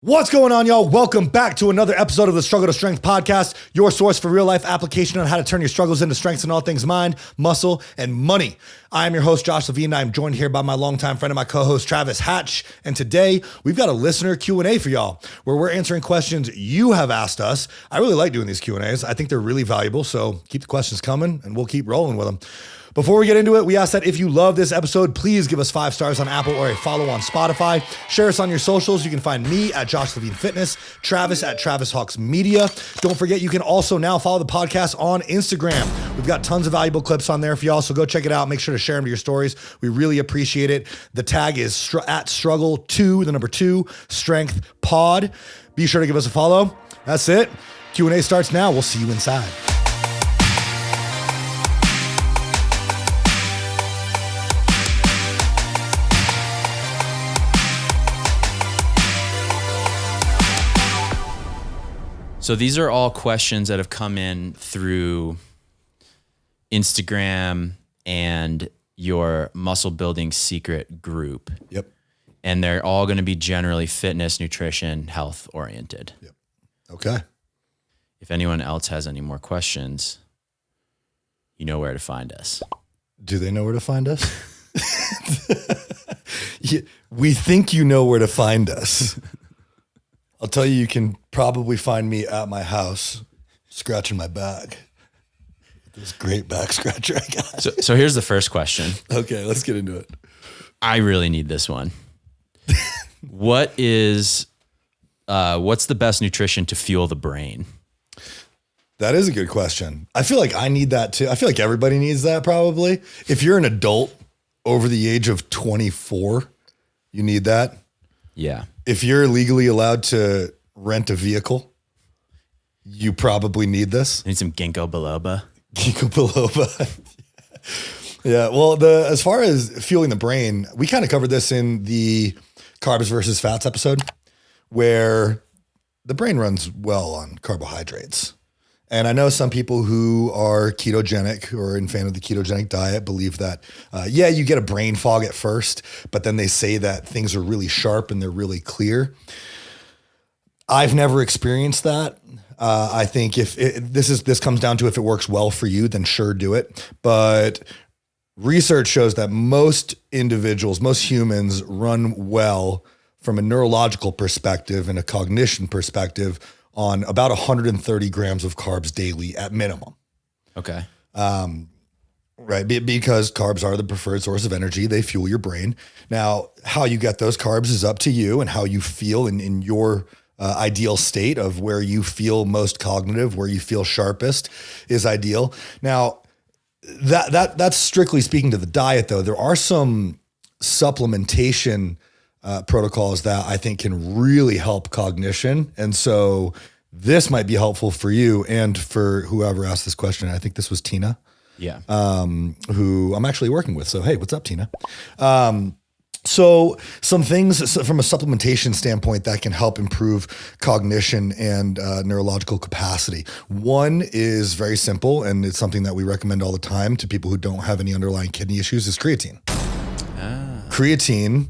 What's going on, y'all? Welcome back to another episode of the Struggle to Strength podcast, your source for real life application on how to turn your struggles into strengths in all things mind, muscle, and money. I am your host, Josh Levine. I'm joined here by my longtime friend and my co-host, Travis Hatch. And today we've got a listener Q&A for y'all where we're answering questions you have asked us. I really like doing these Q&As. I think they're really valuable. So keep the questions coming and we'll keep rolling with them. Before we get into it, we ask that if you love this episode, please give us 5 stars on Apple or a follow on Spotify. Share us on your socials. You can find me at Josh Levine Fitness, Travis at Travis Hawks Media. Don't forget, you can also now follow the podcast on Instagram. We've got tons of valuable clips on there for y'all, so go check it out. Make sure to share them to your stories. We really appreciate it. The tag is at struggle2, the number 2, strength pod. Be sure to give us a follow. That's it. Q&A starts now. We'll see you inside. So these are all questions that have come in through Instagram and your muscle building secret group. Yep. And they're all going to be generally fitness, nutrition, health oriented. Yep. Okay. If anyone else has any more questions, you know where to find us. Do they know where to find us? Yeah, we think you know where to find us. I'll tell you, you can probably find me at my house scratching my back. This great back scratcher I got. So here's the first question. Okay, let's get into it. I really need this one. What's the best nutrition to fuel the brain? That is a good question. I feel like I need that too. I feel like everybody needs that probably. If you're an adult over the age of 24, you need that. Yeah. If you're legally allowed to rent a vehicle, you probably need this. Need some ginkgo biloba. Ginkgo biloba. Yeah. Well, as far as fueling the brain, we kind of covered this in the carbs versus fats episode, where the brain runs well on carbohydrates. And I know some people who are ketogenic or in fan of the ketogenic diet believe that, you get a brain fog at first, but then they say that things are really sharp and they're really clear. I've never experienced that. I think if this comes down to if it works well for you, then sure, do it. But research shows that most individuals, most humans run well from a neurological perspective and a cognition perspective on about 130 grams of carbs daily at minimum. Okay. Right. Because carbs are the preferred source of energy. They fuel your brain. Now, how you get those carbs is up to you and how you feel in your ideal state of where you feel most cognitive, where you feel sharpest is ideal. Now, that's strictly speaking to the diet, though. There are some supplementation protocols that I think can really help cognition. And so this might be helpful for you and for whoever asked this question. I think this was Tina. Yeah. Who I'm actually working with. So, hey, what's up, Tina? So some things from a supplementation standpoint that can help improve cognition and neurological capacity. One is very simple, and it's something that we recommend all the time to people who don't have any underlying kidney issues, is creatine. Creatine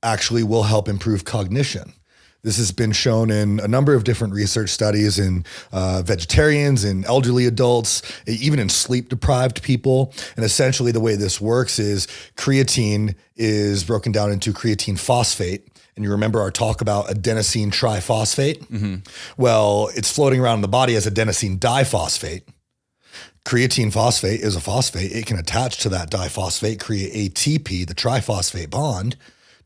actually will help improve cognition. This has been shown in a number of different research studies in vegetarians, in elderly adults, even in sleep-deprived people. And essentially the way this works is creatine is broken down into creatine phosphate. And you remember our talk about adenosine triphosphate? Mm-hmm. Well, it's floating around in the body as adenosine diphosphate. Creatine phosphate is a phosphate. It can attach to that diphosphate, create ATP, the triphosphate bond,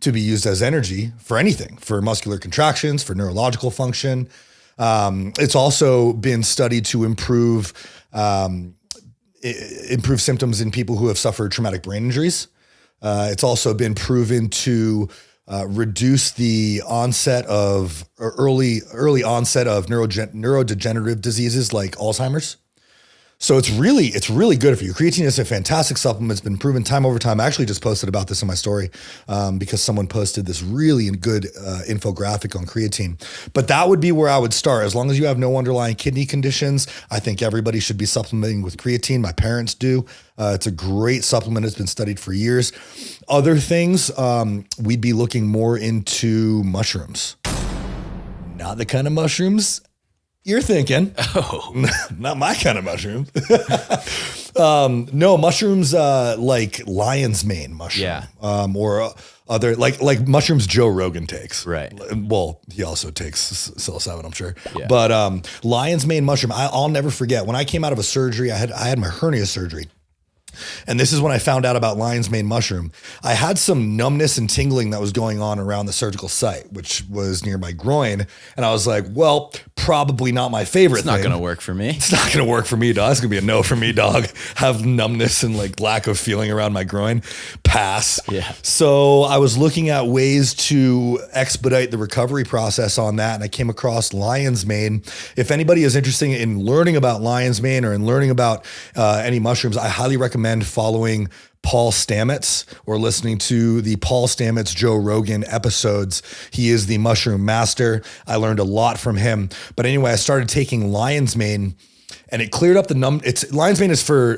to be used as energy for anything, for muscular contractions, for neurological function. It's also been studied to improve symptoms in people who have suffered traumatic brain injuries. It's also been proven to reduce the onset of early onset of neurodegenerative diseases like Alzheimer's. So it's really good for you. Creatine is a fantastic supplement. It's been proven time over time. I actually just posted about this in my story because someone posted this really good infographic on creatine. But that would be where I would start. As long as you have no underlying kidney conditions, I think everybody should be supplementing with creatine. My parents do. It's a great supplement. It's been studied for years. Other things, we'd be looking more into mushrooms. Not the kind of mushrooms you're thinking. Oh, Not my kind of mushroom. No, mushrooms like lion's mane mushroom. Yeah. Or other like mushrooms Joe Rogan takes. Right. Well, he also takes psilocybin, I'm sure. Yeah. But lion's mane mushroom, I'll never forget. When I came out of a surgery, I had my hernia surgery. And this is when I found out about lion's mane mushroom. I had some numbness and tingling that was going on around the surgical site, which was near my groin. And I was like, well, probably not my favorite it's not going to work for me. It's not going to work for me, dog. It's going to be a no for me, dog. Have numbness and like lack of feeling around my groin. Pass. Yeah. So I was looking at ways to expedite the recovery process on that. And I came across lion's mane. If anybody is interested in learning about lion's mane or in learning about any mushrooms, I highly recommend following Paul Stamets or listening to the Paul Stamets Joe Rogan episodes. He is the mushroom master. I learned a lot from him. But anyway, I started taking lion's mane and it cleared up the lion's mane is for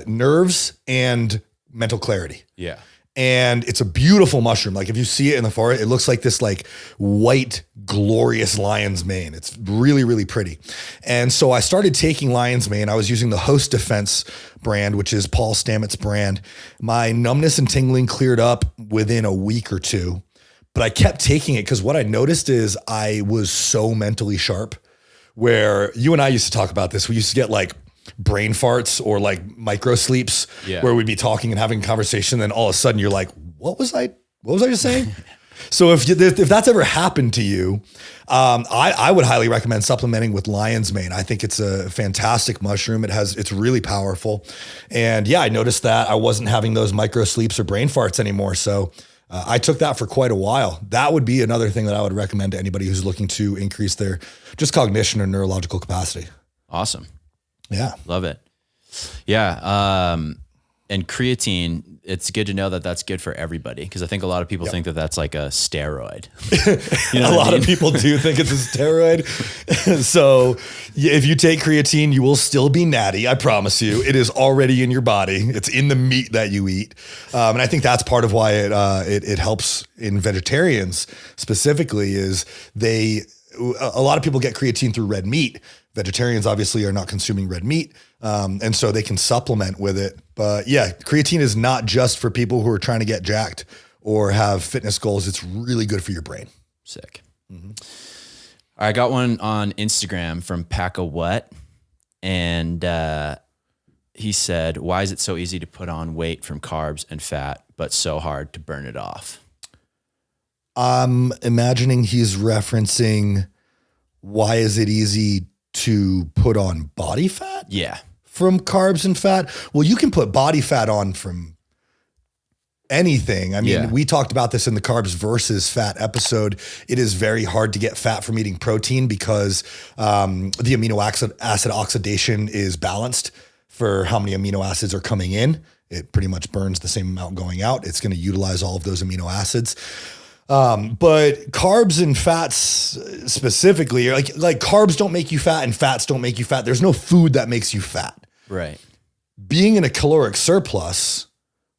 nerves and mental clarity. Yeah. And it's a beautiful mushroom. Like if you see it in the forest, it looks like this like white, glorious lion's mane. It's really, really pretty. And so I started taking lion's mane. I was using the Host Defense brand, which is Paul Stamets' brand. My numbness and tingling cleared up within a week or two, but I kept taking it because what I noticed is I was so mentally sharp, where you and I used to talk about this. We used to get like brain farts or like micro sleeps where we'd be talking and having a conversation. Then all of a sudden you're like, what was I just saying? So if that's ever happened to you, I would highly recommend supplementing with lion's mane. I think it's a fantastic mushroom. It's really powerful. And yeah, I noticed that I wasn't having those micro sleeps or brain farts anymore. So I took that for quite a while. That would be another thing that I would recommend to anybody who's looking to increase their just cognition or neurological capacity. Awesome. Yeah. Love it. Yeah. And creatine, it's good to know that that's good for everybody. Cause I think a lot of people think that that's like a steroid. You know, a lot of people do think it's a steroid. So if you take creatine, you will still be natty. I promise you, it is already in your body. It's in the meat that you eat. And I think that's part of why it helps in vegetarians specifically is a lot of people get creatine through red meat. Vegetarians obviously are not consuming red meat. And so they can supplement with it. But yeah, creatine is not just for people who are trying to get jacked or have fitness goals. It's really good for your brain. Sick. Mm-hmm. I got one on Instagram from Pack a What. And he said, why is it so easy to put on weight from carbs and fat, but so hard to burn it off? I'm imagining he's referencing why is it easy to put on body fat? Yeah. From carbs and fat? Well, you can put body fat on from anything. I mean, we talked about this in the carbs versus fat episode. It is very hard to get fat from eating protein because the amino acid oxidation is balanced for how many amino acids are coming in. It pretty much burns the same amount going out. It's going to utilize all of those amino acids. But carbs and fats specifically, like carbs don't make you fat and fats don't make you fat. There's no food that makes you fat. Right. Being in a caloric surplus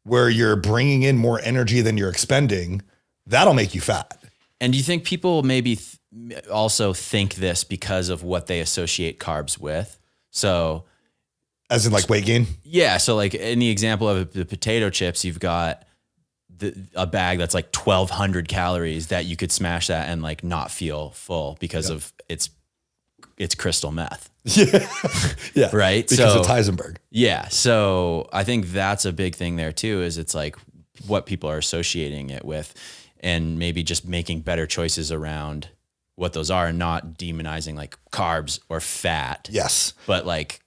where you're bringing in more energy than you're expending, that'll make you fat. And do you think people maybe also think this because of what they associate carbs with? So as in like weight gain? Yeah. So like in the example of the potato chips, you've got a bag that's like 1,200 calories that you could smash that and like not feel full because of it's crystal meth. Yeah. Yeah. Right. Because it's Heisenberg. Yeah. So I think that's a big thing there too, is it's like what people are associating it with and maybe just making better choices around what those are and not demonizing like carbs or fat. Yes. But like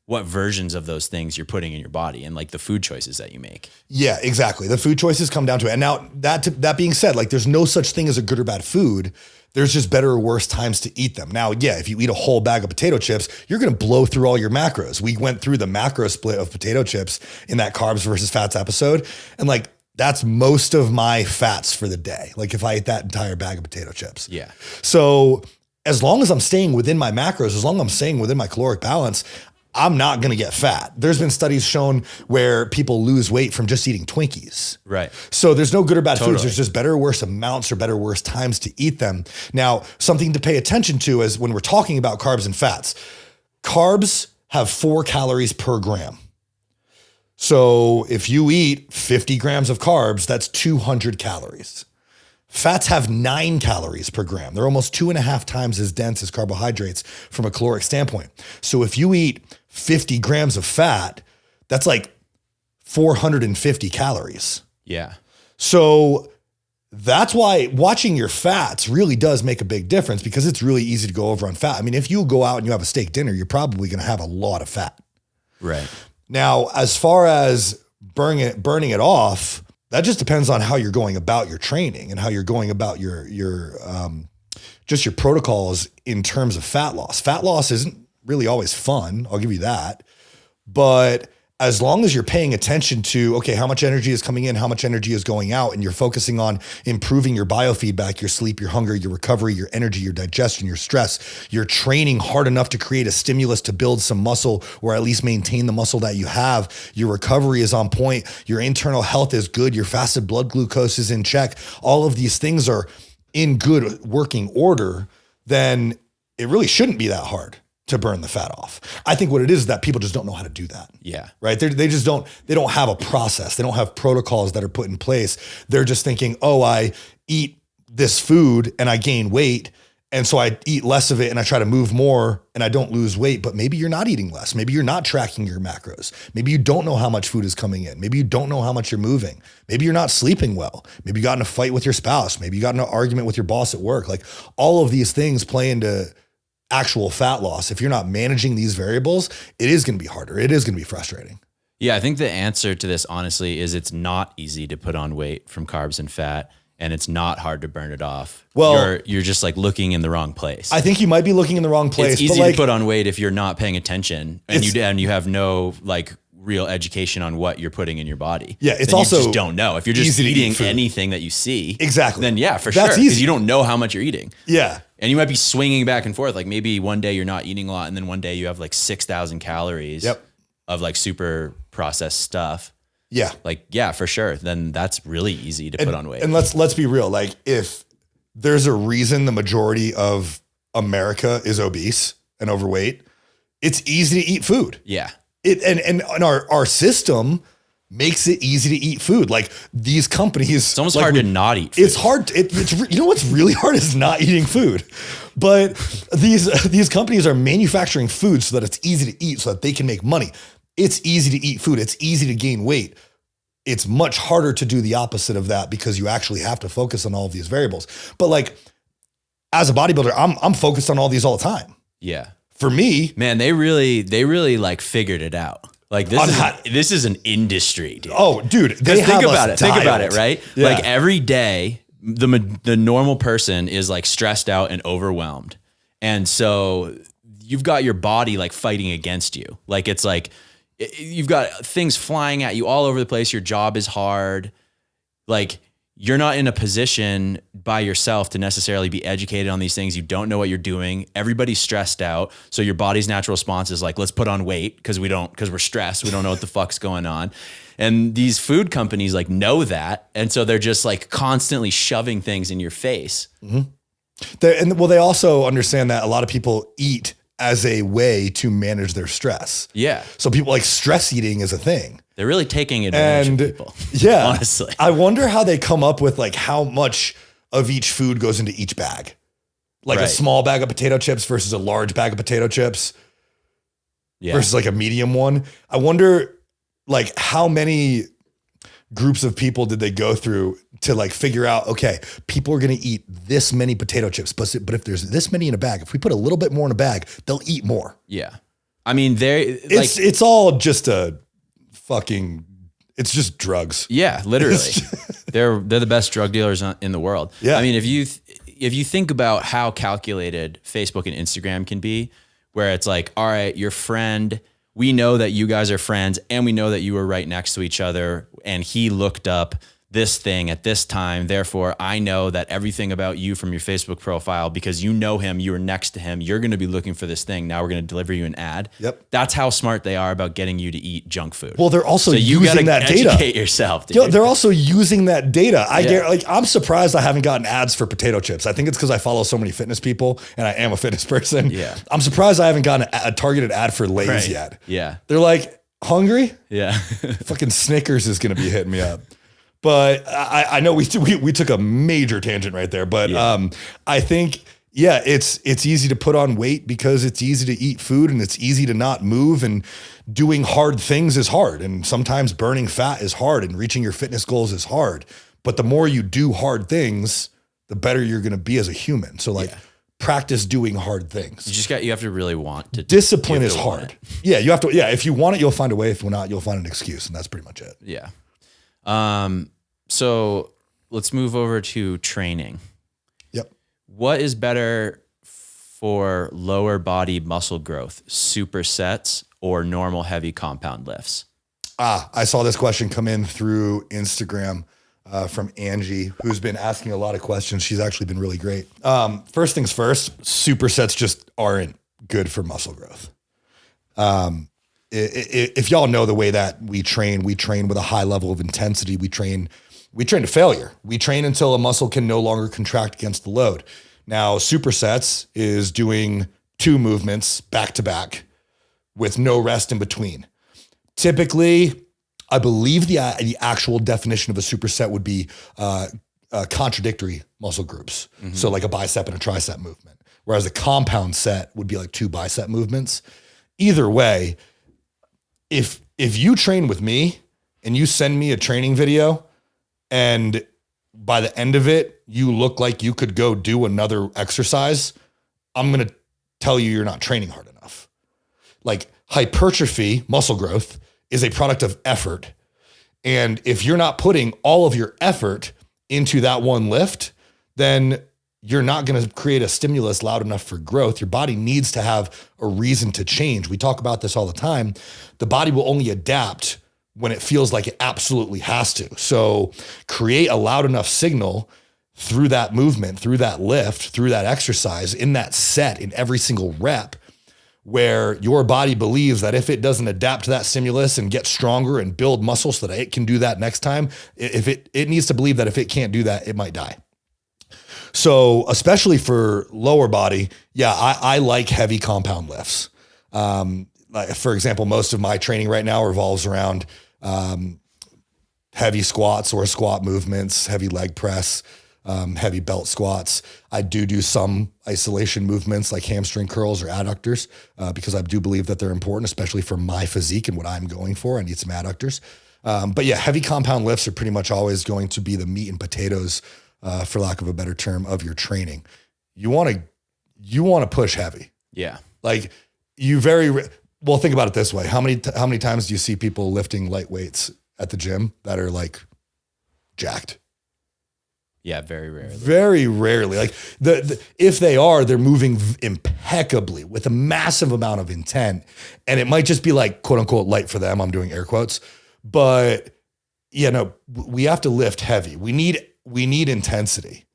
what versions of those things you're putting in your body and like the food choices that you make. Yeah, exactly. The food choices come down to it. And now that being said, like there's no such thing as a good or bad food. There's just better or worse times to eat them. Now, yeah, if you eat a whole bag of potato chips, you're going to blow through all your macros. We went through the macro split of potato chips in that carbs versus fats episode. And like, that's most of my fats for the day. Like if I ate that entire bag of potato chips. Yeah. So as long as I'm staying within my macros, as long as I'm staying within my caloric balance, I'm not going to get fat. There's been studies shown where people lose weight from just eating Twinkies. Right. So there's no good or bad Totally. foods. There's just better or worse amounts or better or worse times to eat them. Now, something to pay attention to is when we're talking about carbs and fats, carbs have 4 calories per gram. So if you eat 50 grams of carbs, that's 200 calories. Fats have 9 calories per gram. They're almost 2.5 times as dense as carbohydrates from a caloric standpoint. So if you eat 50 grams of fat, that's like 450 calories. Yeah. So that's why watching your fats really does make a big difference, because it's really easy to go over on fat. I mean, if you go out and you have a steak dinner, you're probably going to have a lot of fat. Right. Now, as far as burning it off, that just depends on how you're going about your training and how you're going about your just your protocols in terms of fat loss. Fat loss isn't really always fun. I'll give you that. But as long as you're paying attention to, okay, how much energy is coming in, how much energy is going out, and you're focusing on improving your biofeedback, your sleep, your hunger, your recovery, your energy, your digestion, your stress, you're training hard enough to create a stimulus to build some muscle or at least maintain the muscle that you have, your recovery is on point, your internal health is good, your fasted blood glucose is in check, all of these things are in good working order, then it really shouldn't be that hard to burn the fat off. I think what it is that people just don't know how to do that. Yeah. Right. They don't have a process. They don't have protocols that are put in place. They're just thinking, oh, I eat this food and I gain weight. And so I eat less of it and I try to move more and I don't lose weight, but maybe you're not eating less. Maybe you're not tracking your macros. Maybe you don't know how much food is coming in. Maybe you don't know how much you're moving. Maybe you're not sleeping well. Maybe you got in a fight with your spouse. Maybe you got in an argument with your boss at work. Like all of these things play into actual fat loss. If you're not managing these variables, it is going to be harder. It is going to be frustrating. Yeah, I think the answer to this, honestly, is it's not easy to put on weight from carbs and fat, and it's not hard to burn it off. Well, you're just like looking in the wrong place. I think you might be looking in the wrong place. It's easy but like, to put on weight if you're not paying attention and you have no like real education on what you're putting in your body. Yeah, it's then also you just don't know. If you're just eating food. anything that you see, exactly, then yeah, for That's sure, because easy. you don't know how much you're eating. Yeah. And you might be swinging back and forth. Like maybe one day you're not eating a lot, and then one day you have like 6,000 calories of like super processed stuff. Yeah. Like, yeah, for sure. Then that's really easy to put on weight. And let's be real. Like if there's a reason the majority of America is obese and overweight, it's easy to eat food. Yeah. And our system makes it easy to eat food. Like these companies, It's almost like hard to not eat food. It's hard. You know what's really hard is not eating food. But these companies are manufacturing food so that it's easy to eat, so that they can make money. It's easy to eat food. It's easy to gain weight. It's much harder to do the opposite of that because you actually have to focus on all of these variables. But like as a bodybuilder, I'm focused on all these all the time. Yeah. For me, man, they really like figured it out. Like this is an industry, dude. Oh, dude, think about it, right? Yeah. Like every day, the normal person is like stressed out and overwhelmed, and so you've got your body like fighting against you. Like it's like you've got things flying at you all over the place. Your job is hard. Like you're not in a position by yourself to necessarily be educated on these things. You don't know what you're doing. Everybody's stressed out. So your body's natural response is like, let's put on weight because we're stressed. We don't know what the fuck's going on. And these food companies like know that. And so they're just like constantly shoving things in your face. Mm-hmm. They also understand that a lot of people eat as a way to manage their stress. Yeah. So people like stress eating is a thing. They're really taking advantage of people. Yeah. Honestly. I wonder how they come up with like how much of each food goes into each bag. Like a small bag of potato chips versus a large bag of potato chips versus like a medium one. I wonder like how many groups of people did they go through to like figure out, okay, people are going to eat this many potato chips, but if there's this many in a bag, if we put a little bit more in a bag, they'll eat more. Yeah. I mean, it's all just it's just drugs. Yeah, literally. They're the best drug dealers in the world. Yeah. I mean, if you think about how calculated Facebook and Instagram can be, where it's like, all right, your friend, we know that you guys are friends and we know that you were right next to each other and he looked up this thing at this time. Therefore, I know that everything about you from your Facebook profile, because you know him, you were next to him, you're going to be looking for this thing. Now we're going to deliver you an ad. Yep. That's how smart they are about getting you to eat junk food. Well, they're also using that data. Educate yourself, dude. Yo, they're also using that data. I'm surprised I haven't gotten ads for potato chips. I think it's because I follow so many fitness people and I am a fitness person. Yeah. I'm surprised I haven't gotten a targeted ad for Lay's yet. Yeah. They're like, hungry? Yeah. Fucking Snickers is going to be hitting me up. But I know we took a major tangent right there. But I think, it's easy to put on weight because it's easy to eat food and it's easy to not move, and doing hard things is hard. And sometimes burning fat is hard and reaching your fitness goals is hard. But the more you do hard things, the better you're going to be as a human. So practice doing hard things. You have to really want to. Discipline is hard. Yeah. You have to, if you want it, you'll find a way. If not, you'll find an excuse. And that's pretty much it. Yeah. So let's move over to training. Yep. What is better for lower body muscle growth, supersets or normal heavy compound lifts? I saw this question come in through Instagram from Angie, who's been asking a lot of questions. She's actually been really great. First things first, supersets just aren't good for muscle growth. If y'all know the way that we train with a high level of intensity. We train to failure. We train until a muscle can no longer contract against the load. Now, supersets is doing 2 movements back to back with no rest in between. Typically, I believe the actual definition of a superset would be contradictory muscle groups. Mm-hmm. So like a bicep and a tricep movement, whereas a compound set would be like 2 bicep movements. Either way, if you train with me and you send me a training video and by the end of it, you look like you could go do another exercise, I'm going to tell you you're not training hard enough. Like hypertrophy, muscle growth, is a product of effort. And if you're not putting all of your effort into that one lift, then you're not going to create a stimulus loud enough for growth. Your body needs to have a reason to change. We talk about this all the time. The body will only adapt when it feels like it absolutely has to. So create a loud enough signal through that movement, through that lift, through that exercise, in that set, in every single rep, where your body believes that if it doesn't adapt to that stimulus and get stronger and build muscle so that it can do that next time, if it needs to believe that if it can't do that, it might die. So especially for lower body, I like heavy compound lifts. Like for example, most of my training right now revolves around heavy squats or squat movements, heavy leg press, heavy belt squats. I do some isolation movements like hamstring curls or adductors because I do believe that they're important, especially for my physique and what I'm going for. I need some adductors. But heavy compound lifts are pretty much always going to be the meat and potatoes, for lack of a better term, of your training. You want to push heavy. Yeah. Like think about it this way. How many times do you see people lifting light weights at the gym that are like jacked? Yeah, very rarely. Very rarely. Like if they are, they're moving impeccably with a massive amount of intent, and it might just be like quote unquote light for them. I'm doing air quotes, but we have to lift heavy. We need intensity.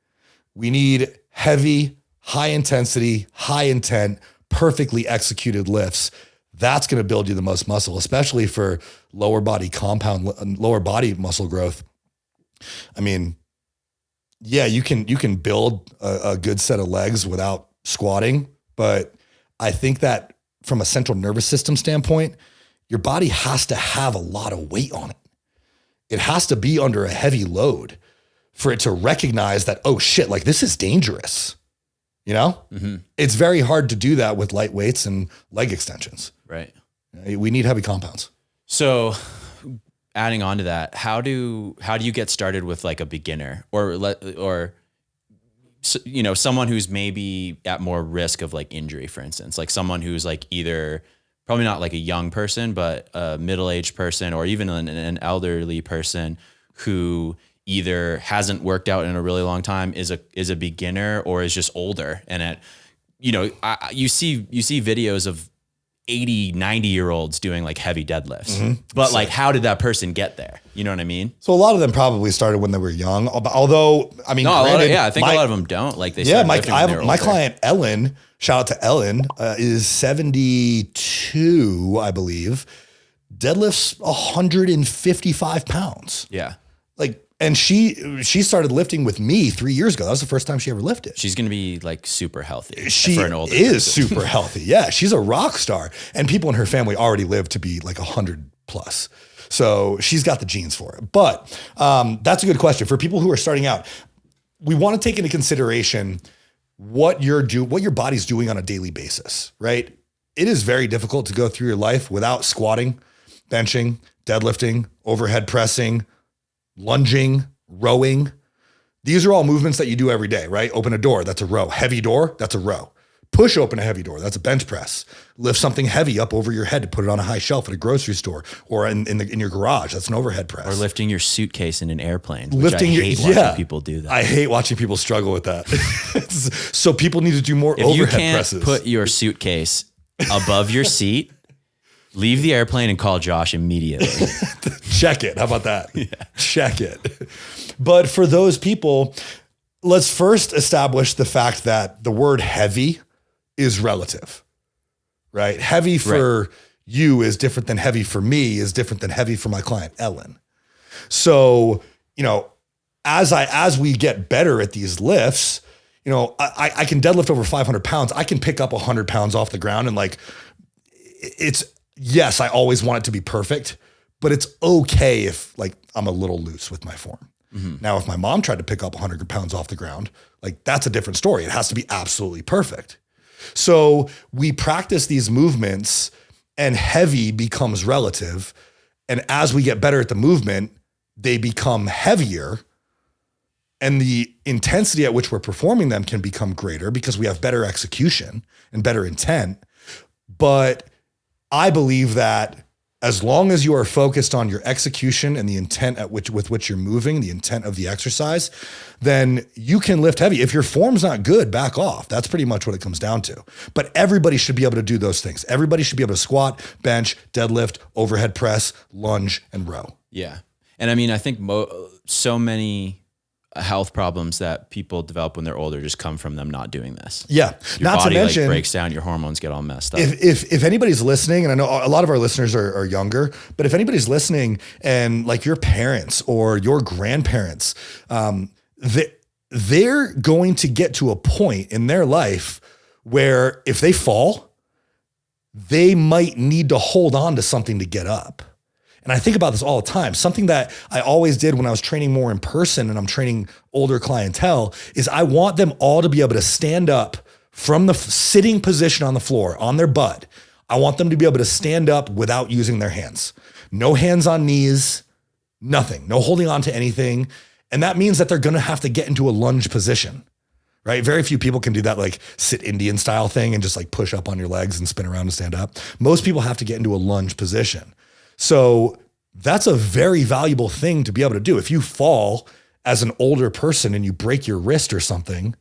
We need heavy, high intensity, high intent, perfectly executed lifts. That's going to build you the most muscle, especially for lower body muscle growth. I mean, you can build a good set of legs without squatting, but I think that from a central nervous system standpoint, your body has to have a lot of weight on it. It has to be under a heavy load for it to recognize that, oh shit, like this is dangerous. Mm-hmm. It's very hard to do that with light weights and leg extensions. Right. We need heavy compounds. So adding on to that, how do you get started with like a beginner or someone who's maybe at more risk of like injury, for instance, like someone who's like either probably not like a young person, but a middle-aged person or even an elderly person who either hasn't worked out in a really long time, is a beginner, or is just older. And you see videos of 80, 90-year-olds doing like heavy deadlifts. Mm-hmm. But like, how did that person get there? You know what I mean? So a lot of them probably started when they were young. Although, I mean, No, granted, I think a lot of them don't. Like they yeah, start lifting when they were my older. client Ellen, shout out to Ellen, is 72, I believe, deadlifts 155 pounds. Yeah. Like, and she started lifting with me 3 years ago. That was the first time she ever lifted. She's going to be like super healthy. She for an older is person. super healthy. Yeah, she's a rock star. And people in her family already live to be like 100 plus. So she's got the genes for it. But that's a good question. For people who are starting out, we want to take into consideration what your body's doing on a daily basis, right? It is very difficult to go through your life without squatting, benching, deadlifting, overhead pressing, lunging, rowing. These are all movements that you do every day, right? Open a door, that's a row. Heavy door, that's a row. Push open a heavy door, that's a bench press. Lift something heavy up over your head to put it on a high shelf at a grocery store or in your garage, that's an overhead press. Or lifting your suitcase in an airplane. Lifting I hate watching people do that. I hate watching people struggle with that. So people need to do more If overhead you can't presses. put your suitcase above your seat, leave the airplane and call Josh immediately. Check it. How about that? Yeah. Check it. But for those people, let's first establish the fact that the word heavy is relative, right? Heavy for you is different than heavy for me is different than heavy for my client, Ellen. So, as we get better at these lifts, I can deadlift over 500 pounds. I can pick up 100 pounds off the ground and yes, I always want it to be perfect, but it's okay if like I'm a little loose with my form. Mm-hmm. Now, if my mom tried to pick up 100 pounds off the ground, like that's a different story. It has to be absolutely perfect. So we practice these movements and heavy becomes relative. And as we get better at the movement, they become heavier and the intensity at which we're performing them can become greater because we have better execution and better intent. But I believe that as long as you are focused on your execution and the intent with which you're moving, the intent of the exercise, then you can lift heavy. If your form's not good, back off. That's pretty much what it comes down to. But everybody should be able to do those things. Everybody should be able to squat, bench, deadlift, overhead press, lunge, and row. Yeah. And I mean, I think so many health problems that people develop when they're older just come from them not doing this. Yeah. Your not body to mention, breaks down, your hormones get all messed up. If anybody's listening, and I know a lot of our listeners are younger, but if anybody's listening and like your parents or your grandparents, they're going to get to a point in their life where if they fall, they might need to hold on to something to get up. And I think about this all the time. Something that I always did when I was training more in person and I'm training older clientele is I want them all to be able to stand up from the sitting position on the floor on their butt. I want them to be able to stand up without using their hands. No hands on knees, nothing, no holding on to anything. And that means that they're going to have to get into a lunge position, right? Very few people can do that like sit Indian style thing and just like push up on your legs and spin around and stand up. Most people have to get into a lunge position. So that's a very valuable thing to be able to do. If you fall as an older person and you break your wrist or something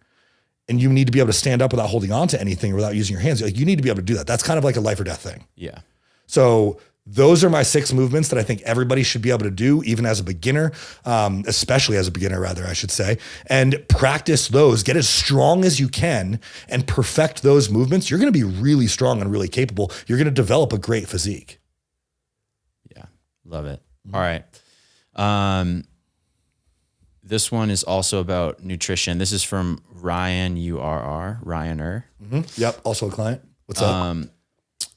and you need to be able to stand up without holding on to anything or without using your hands, like you need to be able to do that. That's kind of like a life or death thing. Yeah. So those are my 6 movements that I think everybody should be able to do, even as a beginner, especially as a beginner, rather, I should say, and practice those, get as strong as you can and perfect those movements. You're going to be really strong and really capable. You're going to develop a great physique. Love it. All right. This one is also about nutrition. This is from Ryan Ryaner. Mm-hmm. Yep. Also a client. What's up?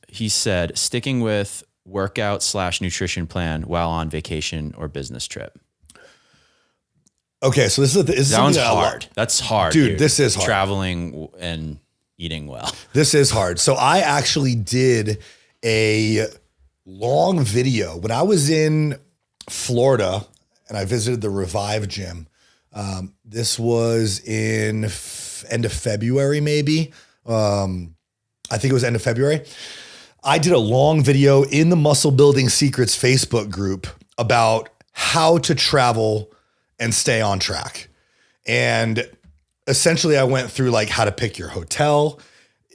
He said, sticking with workout/nutrition plan while on vacation or business trip. Okay. So this is that one's hard. That's hard. Dude, this is hard. Traveling and eating well. This is hard. So I actually did a long video when I was in Florida and I visited the Revive gym. This was in end of February, maybe. I think it was end of February. I did a long video in the Muscle Building Secrets Facebook group about how to travel and stay on track. And essentially I went through like how to pick your hotel,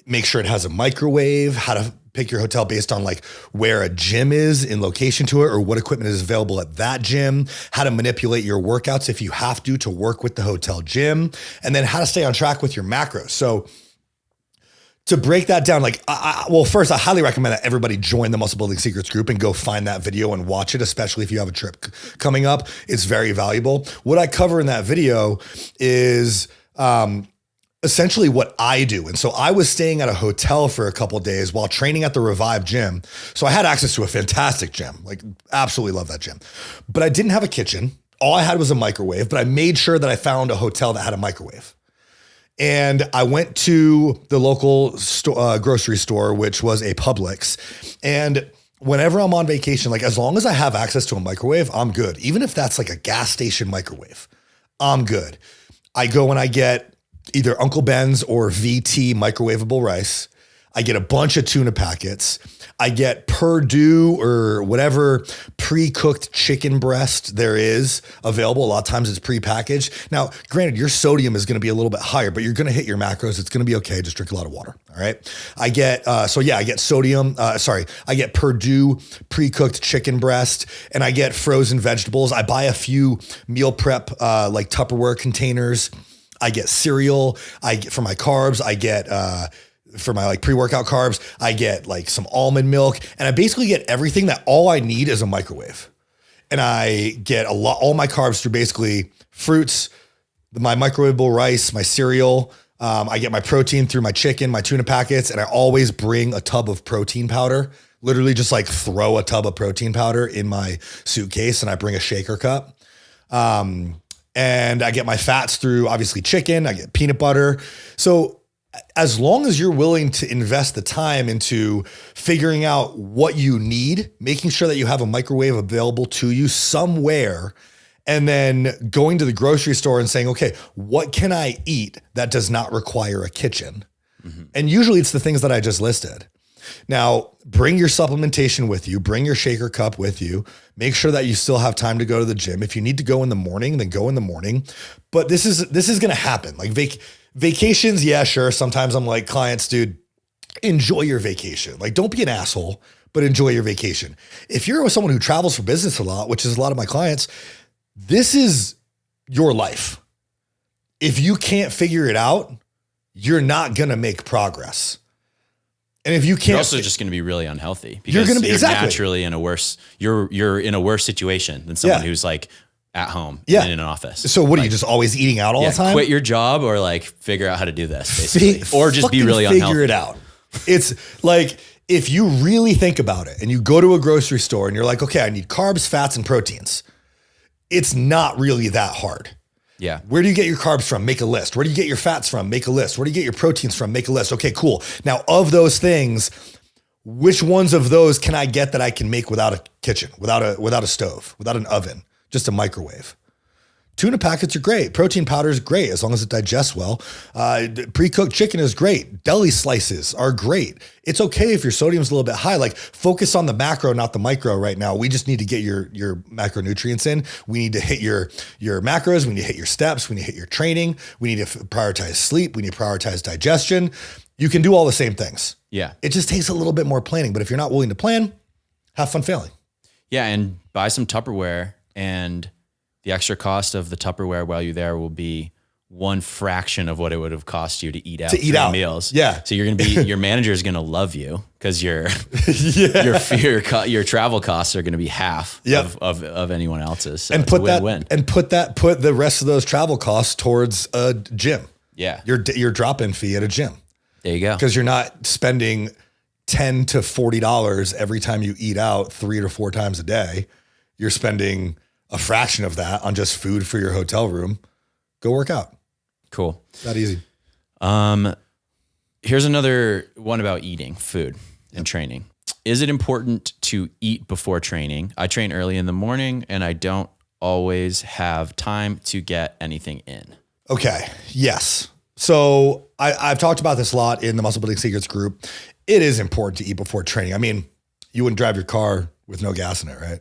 make sure it has a microwave, how to pick your hotel based on like where a gym is in location to it or what equipment is available at that gym, how to manipulate your workouts if you have to work with the hotel gym, and then how to stay on track with your macros. So to break that down, like, well, first, I highly recommend that everybody join the Muscle Building Secrets group and go find that video and watch it, especially if you have a trip coming up. It's very valuable. What I cover in that video is essentially what I do. And so I was staying at a hotel for a couple of days while training at the Revive gym. So I had access to a fantastic gym, like absolutely love that gym, but I didn't have a kitchen. All I had was a microwave, but I made sure that I found a hotel that had a microwave. And I went to the local grocery store, which was a Publix. And whenever I'm on vacation, like as long as I have access to a microwave, I'm good. Even if that's like a gas station microwave, I'm good. I go and I get either Uncle Ben's or VT microwavable rice. I get a bunch of tuna packets. I get Purdue or whatever pre-cooked chicken breast there is available. A lot of times it's pre-packaged. Now, granted, your sodium is going to be a little bit higher, but you're going to hit your macros. It's going to be okay. Just drink a lot of water. All right. I get I get Purdue pre-cooked chicken breast, and I get frozen vegetables. I buy a few meal prep like Tupperware containers. I get cereal. For my carbs, I get for my like pre-workout carbs, I get like some almond milk, and I basically get everything that all I need is a microwave. And I get all my carbs through basically fruits, my microwavable rice, my cereal. I get my protein through my chicken, my tuna packets, and I always bring a tub of protein powder. Literally just like throw a tub of protein powder in my suitcase, and I bring a shaker cup. And I get my fats through obviously chicken. I get peanut butter. So as long as you're willing to invest the time into figuring out what you need, making sure that you have a microwave available to you somewhere, and then going to the grocery store and saying, okay, what can I eat that does not require a kitchen? Mm-hmm. And usually it's the things that I just listed. Now, bring your supplementation with you, bring your shaker cup with you, make sure that you still have time to go to the gym. If you need to go in the morning, then go in the morning. But this is going to happen. Like vacations, yeah, sure. Sometimes I'm like, clients, dude, enjoy your vacation. Like, don't be an asshole, but enjoy your vacation. If you're with someone who travels for business a lot, which is a lot of my clients, this is your life. If you can't figure it out, you're not going to make progress. And if you can't, you're also just going to be really unhealthy because you're naturally in a worse, you're in a worse situation than someone who's like at home and in an office. So what are you just always eating out all the time? Quit your job or like figure out how to do this basically, or just be really unhealthy. Figure it out. It's like, if you really think about it and you go to a grocery store and you're like, okay, I need carbs, fats, and proteins. It's not really that hard. Yeah. Where do you get your carbs from? Make a list. Where do you get your fats from? Make a list. Where do you get your proteins from? Make a list. Okay, cool. Now, of those things, which ones of those can I get that I can make without a kitchen, without a stove, without an oven, just a microwave? Tuna packets are great. Protein powder is great as long as it digests well. Pre-cooked chicken is great. Deli slices are great. It's okay if your sodium's a little bit high. Like, focus on the macro, not the micro right now. We just need to get your macronutrients in. We need to hit your macros. We need to hit your steps. We need to hit your training. We need to prioritize sleep. We need to prioritize digestion. You can do all the same things. Yeah. It just takes a little bit more planning. But if you're not willing to plan, have fun failing. Yeah. And buy some Tupperware, and the extra cost of the Tupperware while you're there will be one fraction of what it would have cost you to eat out meals. Yeah. So you're going to be, your manager is going to love you because your travel costs are going to be half of anyone else's. So and put the rest of those travel costs towards a gym. Yeah. Your drop-in fee at a gym. There you go. Because you're not spending $10 to $40 every time you eat out 3 or 4 times a day. You're spending a fraction of that on just food for your hotel room. Go work out. Cool. That easy. Here's another one about eating food and training. Is it important to eat before training? I train early in the morning and I don't always have time to get anything in. Okay. Yes. So I've talked about this a lot in the Muscle Building Secrets group. It is important to eat before training. I mean, you wouldn't drive your car with no gas in it, right?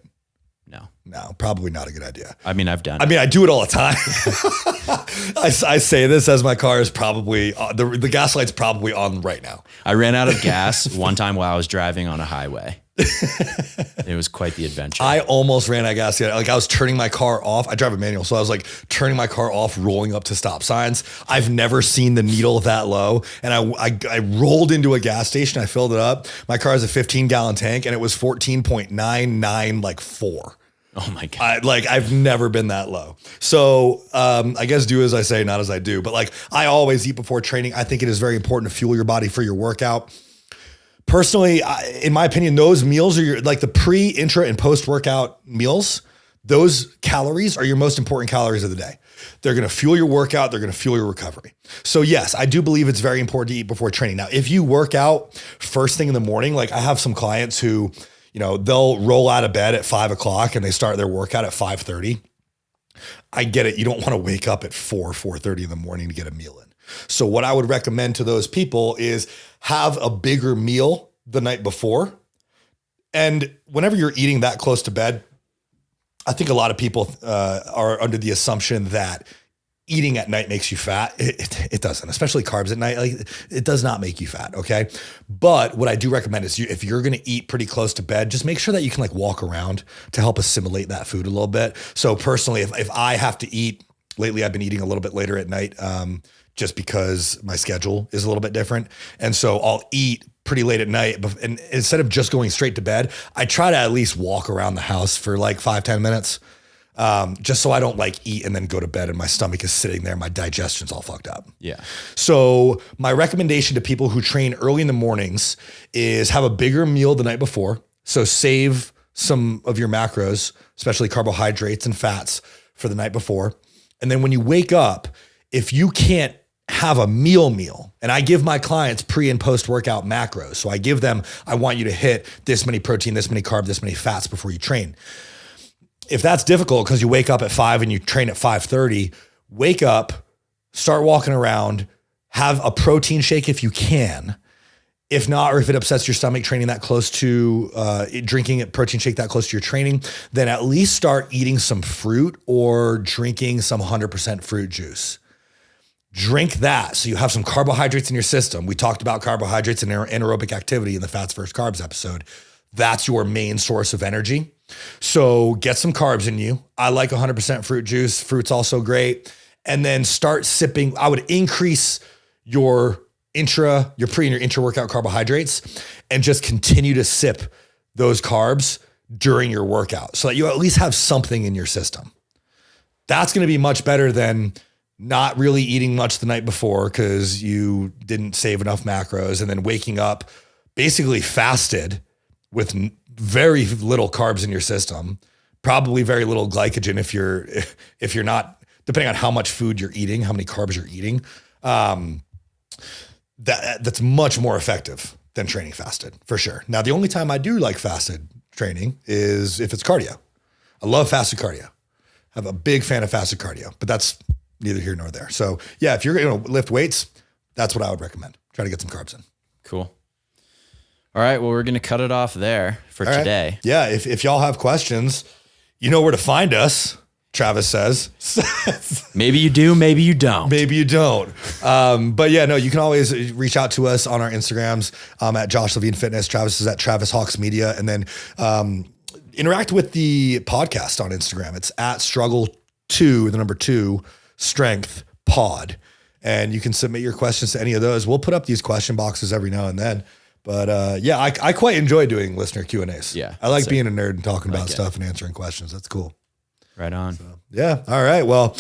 No, probably not a good idea. I mean, I've done I it. mean, I do it all the time. I say this as my car is probably, the gas light's probably on right now. I ran out of gas one time while I was driving on a highway. It was quite the adventure. I almost ran out of gas. Like I was turning my car off. I drive a manual. So I was like turning my car off, rolling up to stop signs. I've never seen the needle that low. And I rolled into a gas station. I filled it up. My car has a 15-gallon tank and it was 14.99, like 4. Oh my God. I've never been that low. So I guess do as I say, not as I do. But like I always eat before training. I think it is very important to fuel your body for your workout. Personally, in my opinion, those meals are like the pre, intra, and post-workout meals. Those calories are your most important calories of the day. They're going to fuel your workout. They're going to fuel your recovery. So yes, I do believe it's very important to eat before training. Now, if you work out first thing in the morning, like I have some clients who, they'll roll out of bed at 5 o'clock and they start their workout at 5:30. I get it. You don't want to wake up at 4:30 in the morning to get a meal in. So what I would recommend to those people is have a bigger meal the night before. And whenever you're eating that close to bed, I think a lot of people are under the assumption that eating at night makes you fat. It doesn't, especially carbs at night. Like it does not make you fat. Okay. But what I do recommend is if you're going to eat pretty close to bed, just make sure that you can like walk around to help assimilate that food a little bit. So personally, if I have to eat lately, I've been eating a little bit later at night, just because my schedule is a little bit different. And so I'll eat pretty late at night. And instead of just going straight to bed, I try to at least walk around the house for like 5-10 minutes. Just so I don't like eat and then go to bed and my stomach is sitting there. My digestion's all fucked up. Yeah. So my recommendation to people who train early in the mornings is have a bigger meal the night before. So save some of your macros, especially carbohydrates and fats for the night before. And then when you wake up, if you can't have a meal, and I give my clients pre and post workout macros. So I give them, I want you to hit this many protein, this many carb, this many fats before you train. If that's difficult because you wake up at 5 and you train at 5:30, wake up, start walking around, have a protein shake if you can. If not, or if it upsets your stomach training that close to drinking a protein shake that close to your training, then at least start eating some fruit or drinking some 100% fruit juice. Drink that so you have some carbohydrates in your system. We talked about carbohydrates and anaerobic activity in the Fats versus Carbs episode. That's your main source of energy. So get some carbs in you. I like 100% fruit juice. Fruit's also great. And then start sipping. I would increase your pre and your intra-workout carbohydrates and just continue to sip those carbs during your workout so that you at least have something in your system. That's going to be much better than not really eating much the night before because you didn't save enough macros and then waking up basically fasted with very little carbs in your system, probably very little glycogen if you're not, depending on how much food you're eating, how many carbs you're eating. That's much more effective than training fasted for sure. Now, the only time I do like fasted training is if it's cardio. I love fasted cardio. I'm a big fan of fasted cardio, but that's neither here nor there. So yeah, if you're going to lift weights, that's what I would recommend. Try to get some carbs in. Cool. All right. Well, we're going to cut it off there for today. Yeah. If y'all have questions, you know where to find us. Travis says. Maybe you do, maybe you don't. Maybe you don't. But yeah, no, you can always reach out to us on our Instagrams at Josh Levine Fitness. Travis is at Travis Hawks Media. And then interact with the podcast on Instagram. It's at struggle2 strength pod. And you can submit your questions to any of those. We'll put up these question boxes every now and then. But yeah, I quite enjoy doing listener Q&As. Yeah. I like being a nerd and talking about stuff and answering questions. That's cool. Right on. So, yeah. All right. Well,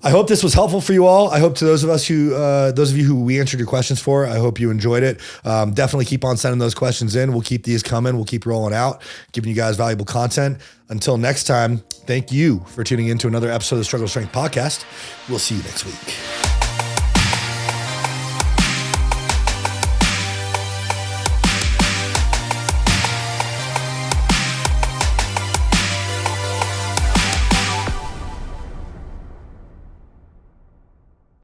I hope this was helpful for you all. I hope to those of you who we answered your questions for, I hope you enjoyed it. Definitely keep on sending those questions in. We'll keep these coming. We'll keep rolling out, giving you guys valuable content. Until next time, thank you for tuning in to another episode of the Struggle Strength Podcast. We'll see you next week.